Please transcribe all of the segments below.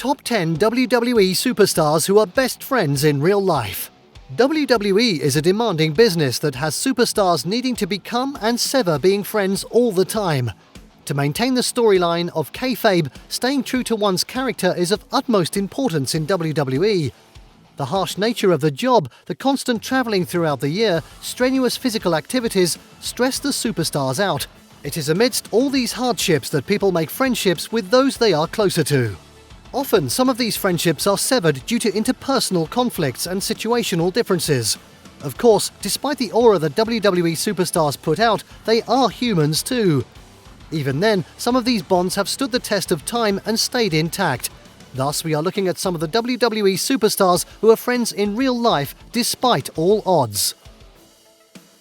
Top 10 WWE superstars who are best friends in real life. WWE is a demanding business that has superstars needing to become and sever being friends all the time. To maintain the storyline of kayfabe, staying true to one's character is of utmost importance in WWE. The harsh nature of the job, the constant travelling throughout the year, strenuous physical activities, stress the superstars out. It is amidst all these hardships that people make friendships with those they are closer to. Often, some of these friendships are severed due to interpersonal conflicts and situational differences. Of course, despite the aura that WWE superstars put out, they are humans too. Even then, some of these bonds have stood the test of time and stayed intact. Thus, we are looking at some of the WWE superstars who are friends in real life despite all odds.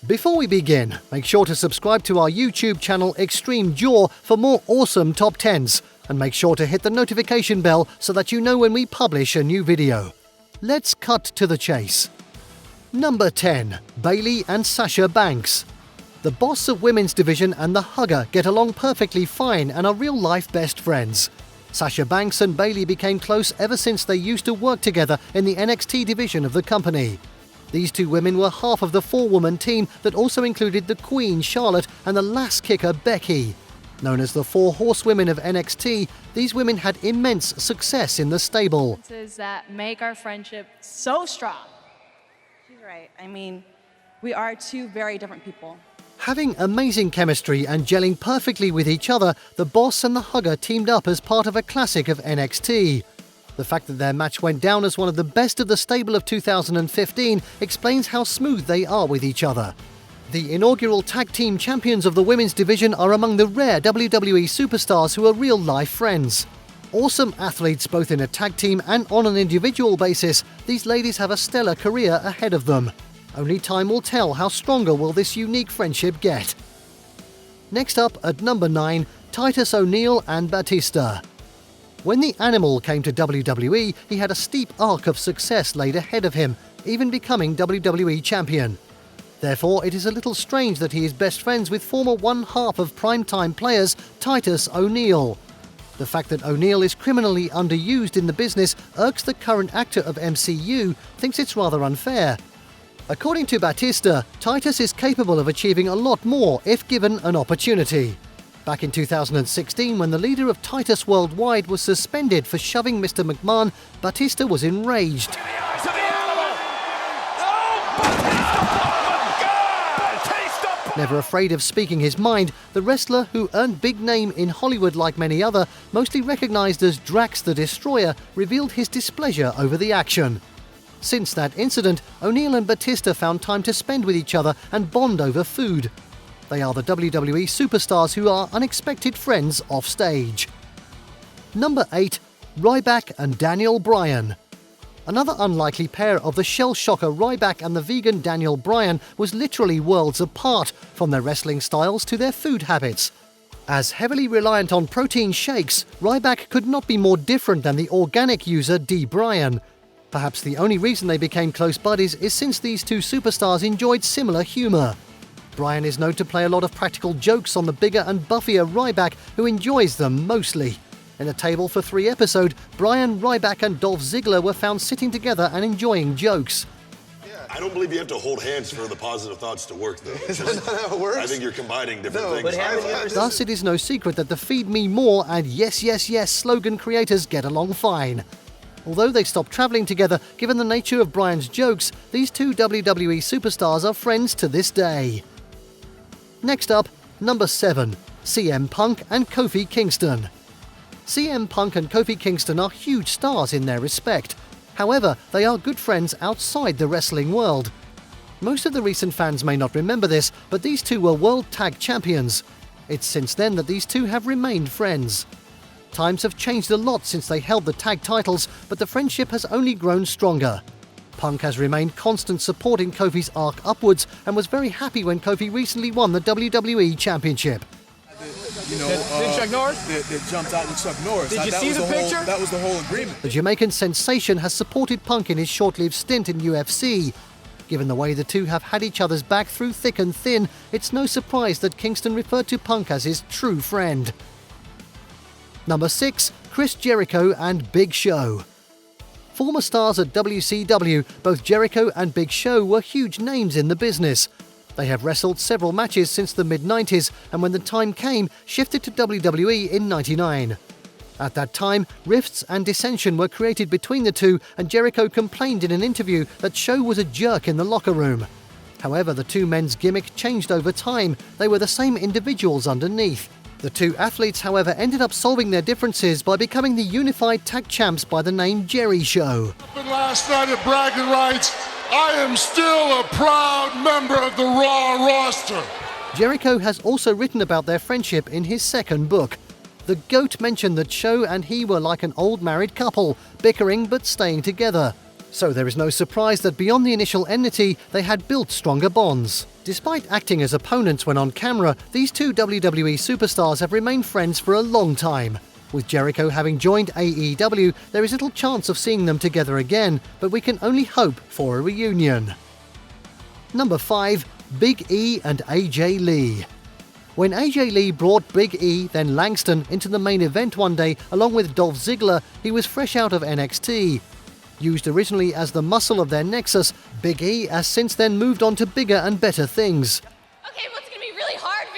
Before we begin, make sure to subscribe to our YouTube channel XtremeJaw for more awesome top 10s. And make sure to hit the notification bell so that you know when we publish a new video. Let's cut to the chase. Number 10. Bayley and Sasha Banks. The boss of women's division and the hugger get along perfectly fine and are real-life best friends. Sasha Banks and Bayley became close ever since they used to work together in the NXT division of the company. These two women were half of the four-woman team that also included the Queen, Charlotte, and the lass kicker, Becky. Known as the Four Horsewomen of NXT, these women had immense success in the stable. That make our friendship so strong. She's right. I mean, we are two very different people. Having amazing chemistry and gelling perfectly with each other, the boss and the hugger teamed up as part of a classic of NXT. The fact that their match went down as one of the best of the stable of 2015 explains how smooth they are with each other. The inaugural Tag Team Champions of the women's division are among the rare WWE superstars who are real-life friends. Awesome athletes both in a tag team and on an individual basis, these ladies have a stellar career ahead of them. Only time will tell how stronger will this unique friendship get. Next up at number 9, Titus O'Neil and Batista. When the Animal came to WWE, he had a steep arc of success laid ahead of him, even becoming WWE Champion. Therefore, it is a little strange that he is best friends with former one-half of primetime players Titus O'Neil. The fact that O'Neil is criminally underused in the business irks the current actor of MCU, thinks it's rather unfair. According to Batista, Titus is capable of achieving a lot more if given an opportunity. Back in 2016, when the leader of Titus Worldwide was suspended for shoving Mr. McMahon, Batista was enraged. Never afraid of speaking his mind, the wrestler, who earned big name in Hollywood like many other, mostly recognized as Drax the Destroyer, revealed his displeasure over the action. Since that incident, O'Neil and Batista found time to spend with each other and bond over food. They are the WWE superstars who are unexpected friends off stage. Number 8. Ryback and Daniel Bryan. Another unlikely pair of the shell-shocker Ryback and the vegan Daniel Bryan was literally worlds apart, from their wrestling styles to their food habits. As heavily reliant on protein shakes, Ryback could not be more different than the organic user D. Bryan. Perhaps the only reason they became close buddies is since these two superstars enjoyed similar humour. Bryan is known to play a lot of practical jokes on the bigger and buffier Ryback, who enjoys them mostly. In a Table for 3 episode, Bryan, Ryback and Dolph Ziggler were found sitting together and enjoying jokes. I don't believe you have to hold hands for the positive thoughts to work, though. Is that not how it works? I think you're combining different things. Thus, it is no secret that the Feed Me More and Yes, Yes, Yes slogan creators get along fine. Although they stopped travelling together, given the nature of Bryan's jokes, these two WWE superstars are friends to this day. Next up, number 7, CM Punk and Kofi Kingston. CM Punk and Kofi Kingston are huge stars in their respect. However, they are good friends outside the wrestling world. Most of the recent fans may not remember this, but these two were World Tag Champions. It's since then that these two have remained friends. Times have changed a lot since they held the tag titles, but the friendship has only grown stronger. Punk has remained constant supporting Kofi's arc upwards and was very happy when Kofi recently won the WWE Championship. You know, did Chuck Norris? That jumped out with Chuck Norris. Did you see the picture? That was the whole agreement. The Jamaican sensation has supported Punk in his short-lived stint in UFC. Given the way the two have had each other's back through thick and thin, it's no surprise that Kingston referred to Punk as his true friend. Number 6, Chris Jericho and Big Show. Former stars at WCW, both Jericho and Big Show were huge names in the business. They have wrestled several matches since the mid-90s and when the time came, shifted to WWE in '99. At that time, rifts and dissension were created between the two, and Jericho complained in an interview that Show was a jerk in the locker room. However, the two men's gimmick changed over time. They were the same individuals underneath. The two athletes, however, ended up solving their differences by becoming the unified tag champs by the name Jerry Show. Last night at bragging rights, I am still a proud member of the Raw roster. Jericho has also written about their friendship in his second book. The GOAT mentioned that Show and he were like an old married couple, bickering but staying together. So there is no surprise that beyond the initial enmity, they had built stronger bonds. Despite acting as opponents when on camera, these two WWE superstars have remained friends for a long time. With Jericho having joined AEW, there is little chance of seeing them together again, but we can only hope for a reunion. Number 5. Big E and AJ Lee. When AJ Lee brought Big E, then Langston, into the main event one day along with Dolph Ziggler, he was fresh out of NXT. Used originally as the muscle of their nexus, Big E has since then moved on to bigger and better things. Okay, well, it's going to be really hard for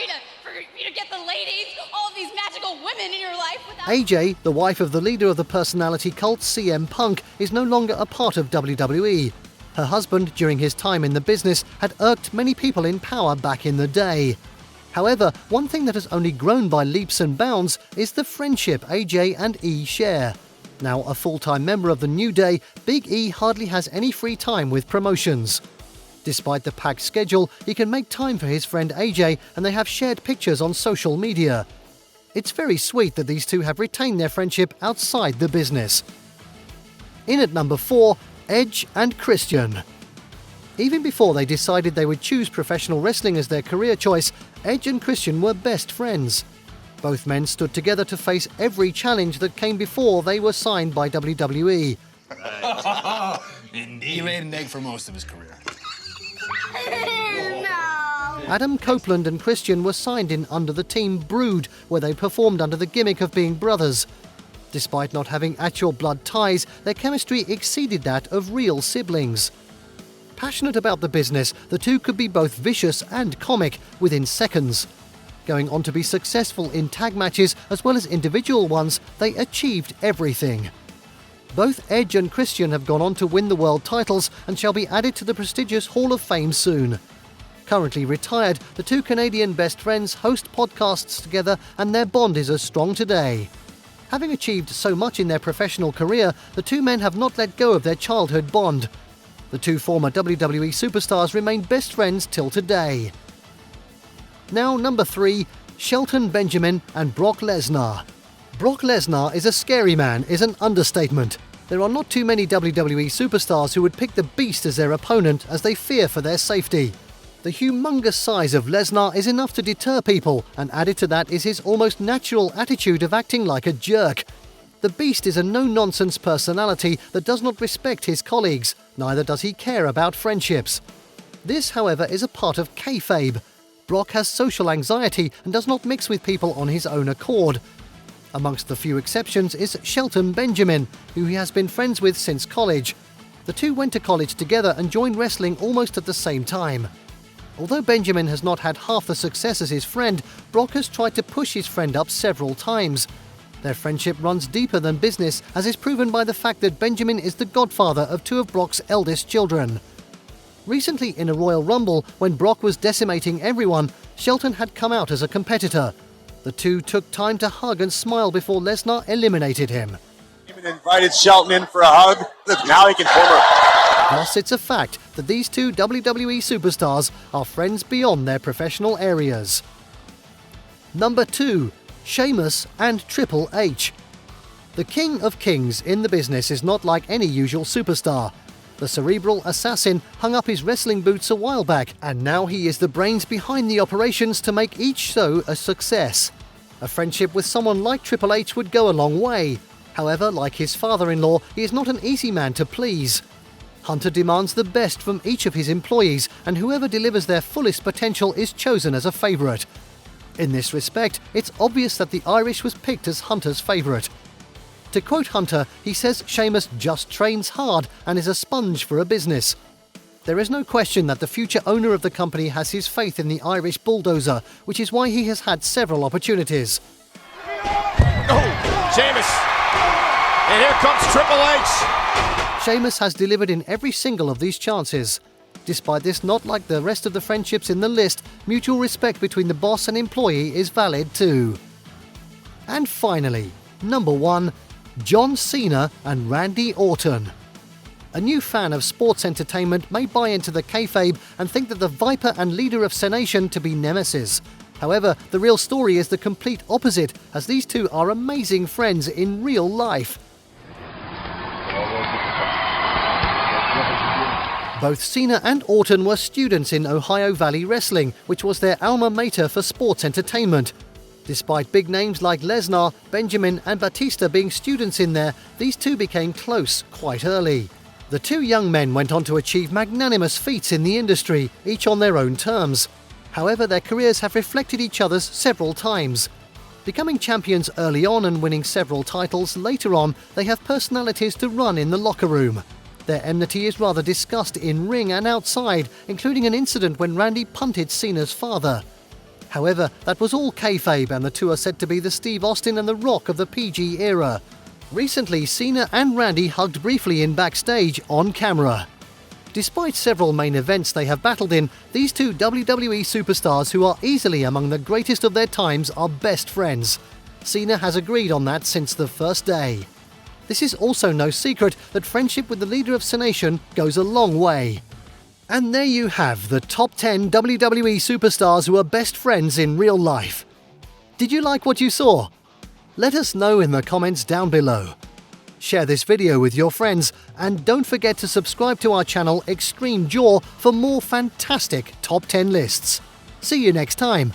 you to get the ladies, all of these magical women in your life without... AJ, the wife of the leader of the personality cult CM Punk, is no longer a part of WWE. Her husband, during his time in the business, had irked many people in power back in the day. However, one thing that has only grown by leaps and bounds is the friendship AJ and E share. Now a full-time member of the New Day, Big E hardly has any free time with promotions. Despite the packed schedule, he can make time for his friend AJ, and they have shared pictures on social media. It's very sweet that these two have retained their friendship outside the business. In at number 4, Edge and Christian. Even before they decided they would choose professional wrestling as their career choice, Edge and Christian were best friends. Both men stood together to face every challenge that came before they were signed by WWE. Indeed. He laid an egg for most of his career. Adam Copeland and Christian were signed in under the team Brood, where they performed under the gimmick of being brothers. Despite not having actual blood ties, their chemistry exceeded that of real siblings. Passionate about the business, the two could be both vicious and comic within seconds. Going on to be successful in tag matches as well as individual ones, they achieved everything. Both Edge and Christian have gone on to win the world titles and shall be added to the prestigious Hall of Fame soon. Currently retired, the two Canadian best friends host podcasts together and their bond is as strong today. Having achieved so much in their professional career, the two men have not let go of their childhood bond. The two former WWE superstars remain best friends till today. Now number 3, Shelton Benjamin and Brock Lesnar. Brock Lesnar is a scary man is an understatement. There are not too many WWE superstars who would pick the Beast as their opponent as they fear for their safety. The humongous size of Lesnar is enough to deter people, and added to that is his almost natural attitude of acting like a jerk. The Beast is a no-nonsense personality that does not respect his colleagues, neither does he care about friendships. This, however, is a part of kayfabe. Brock has social anxiety and does not mix with people on his own accord. Amongst the few exceptions is Shelton Benjamin, who he has been friends with since college. The two went to college together and joined wrestling almost at the same time. Although Benjamin has not had half the success as his friend, Brock has tried to push his friend up several times. Their friendship runs deeper than business, as is proven by the fact that Benjamin is the godfather of two of Brock's eldest children. Recently in a Royal Rumble, when Brock was decimating everyone, Shelton had come out as a competitor. The two took time to hug and smile before Lesnar eliminated him. Invited Shelton in for a hug. Now he can form her. Thus, it's a fact that these two WWE superstars are friends beyond their professional areas. Number 2, Sheamus and Triple H. The King of Kings in the business is not like any usual superstar. The cerebral assassin hung up his wrestling boots a while back, and now he is the brains behind the operations to make each show a success. A friendship with someone like Triple H would go a long way. However, like his father-in-law, he is not an easy man to please. Hunter demands the best from each of his employees, and whoever delivers their fullest potential is chosen as a favourite. In this respect, it's obvious that the Irish was picked as Hunter's favourite. To quote Hunter, he says Sheamus just trains hard and is a sponge for a business. There is no question that the future owner of the company has his faith in the Irish bulldozer, which is why he has had several opportunities. Oh, Sheamus! And here comes Triple H! Sheamus has delivered in every single of these chances. Despite this, not like the rest of the friendships in the list, mutual respect between the boss and employee is valid too. And finally, number 1, John Cena and Randy Orton. A new fan of sports entertainment may buy into the kayfabe and think that the Viper and leader of Cenation to be nemesis. However, the real story is the complete opposite, as these two are amazing friends in real life. Both Cena and Orton were students in Ohio Valley Wrestling, which was their alma mater for sports entertainment. Despite big names like Lesnar, Benjamin and Batista being students in there, these two became close quite early. The two young men went on to achieve magnanimous feats in the industry, each on their own terms. However, their careers have reflected each other's several times. Becoming champions early on and winning several titles later on, they have personalities to run in the locker room. Their enmity is rather discussed in ring and outside, including an incident when Randy punted Cena's father. However, that was all kayfabe, and the two are said to be the Steve Austin and The Rock of the PG era. Recently, Cena and Randy hugged briefly in backstage on camera. Despite several main events they have battled in, these two WWE superstars who are easily among the greatest of their times are best friends. Cena has agreed on that since the first day. This is also no secret that friendship with the leader of Cenation goes a long way. And there you have the top 10 WWE superstars who are best friends in real life. Did you like what you saw? Let us know in the comments down below. Share this video with your friends, and don't forget to subscribe to our channel XtremeJaw for more fantastic top 10 lists. See you next time.